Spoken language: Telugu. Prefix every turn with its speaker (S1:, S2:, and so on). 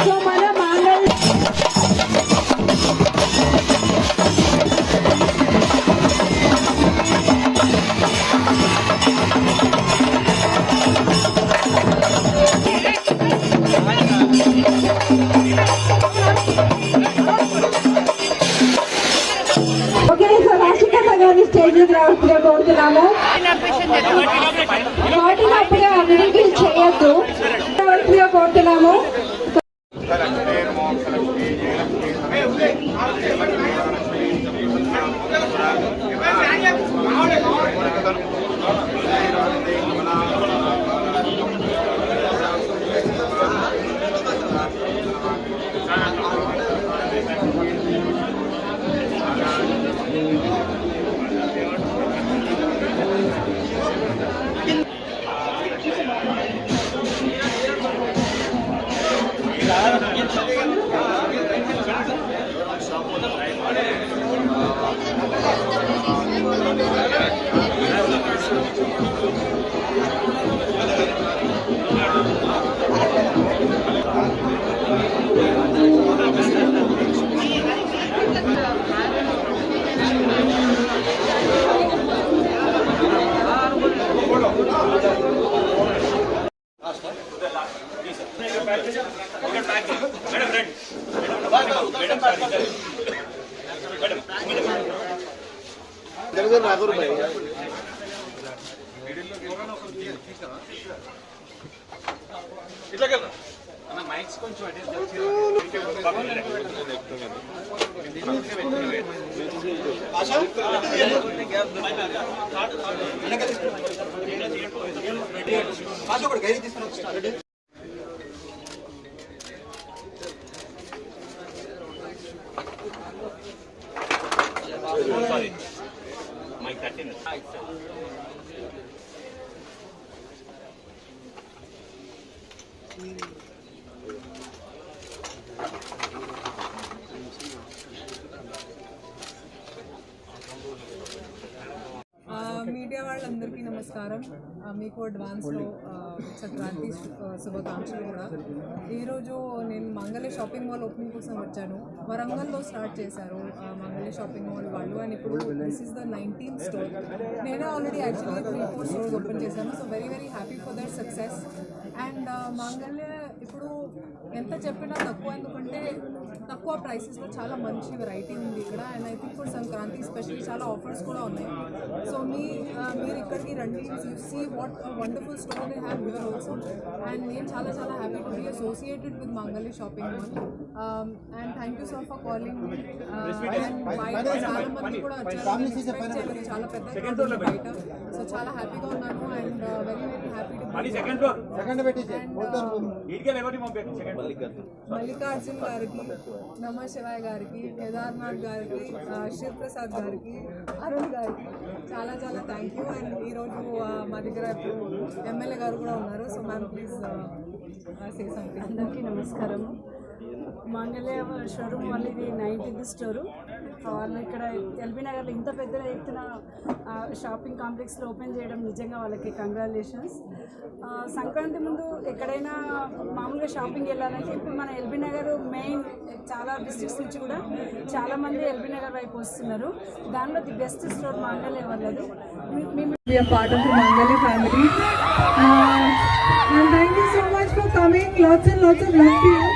S1: సో మన మాంగళ్య స్టేజ్ రావచ్చుగా కోరుతున్నాము. పాటినప్పుడే అభివృద్ధి చేయొద్దు రావచ్చుగా కోరుతున్నాము.
S2: Sorry. Mike 13.
S3: మీడియా వాళ్ళందరికీ నమస్కారం. మీకు అడ్వాన్స్లో సంక్రాంతి శుభాకాంక్షలు కూడా. ఈరోజు నేను మంగళ షాపింగ్ మాల్ ఓపెనింగ్ కోసం వచ్చాను. వరంగల్లో స్టార్ట్ చేశారు మంగళ షాపింగ్ మాల్ వాళ్ళు, అండ్ ఇప్పుడు this is the 19th store. నేనే ఆల్రెడీ యాక్చువల్లీ 3-4 స్టోర్స్ ఓపెన్ చేశాను. So very very happy for their success. And మంగళ ఇప్పుడు ఎంత చెప్పినా తక్కువ, ఎందుకంటే తక్కువ ప్రైసెస్లో చాలా మంచి వెరైటీ ఉంది ఇక్కడ. And I think for Sankranti specially చాలా ఆఫర్స్ కూడా ఉన్నాయి. సో మీరు ఇక్కడికి రండి, see what wonderful store they have here also. And నేను చాలా చాలా happy to be associated with Mangala shopping mall. And thank you so for calling. And బయట చాలా మంది కూడా వచ్చారు, చాలా పెద్ద బయట. సో చాలా హ్యాపీగా ఉన్నాను and very very happy to Mallikarjun గారికి, నమ శివాయ్ గారికి, కేదార్నాథ్ గారికి, శివప్రసాద్ గారికి, అరుణ్ గారికి చాలా చాలా థ్యాంక్ యూ. అండ్ ఈరోజు మా దగ్గర ఇప్పుడు ఎమ్మెల్యే గారు కూడా ఉన్నారు. So ma'am please say something.
S4: అందరికీ నమస్కారం. మంగళ్య షోరూమ్ వాళ్ళు ఇది 90th స్టోరు. వాళ్ళు ఇక్కడ ఎల్బీ నగర్లో ఇంత పెద్ద ఎత్తున షాపింగ్ కాంప్లెక్స్లో ఓపెన్ చేయడం నిజంగా వాళ్ళకి కంగ్రాచులేషన్స్. సంక్రాంతి ముందు ఎక్కడైనా మామూలుగా షాపింగ్ వెళ్ళాలంటే ఇప్పుడు మన ఎల్బీ నగర్ మెయిన్ చాలా డిస్ట్రిక్ట్స్ నుంచి కూడా చాలామంది ఎల్బీ నగర్ వైపు వస్తున్నారు. దానిలో ది బెస్ట్ స్టోర్ మంగళ్య వాళ్ళది.
S1: Part of the Mangalya family. And thank you so much for coming. Lots and lots of love to you.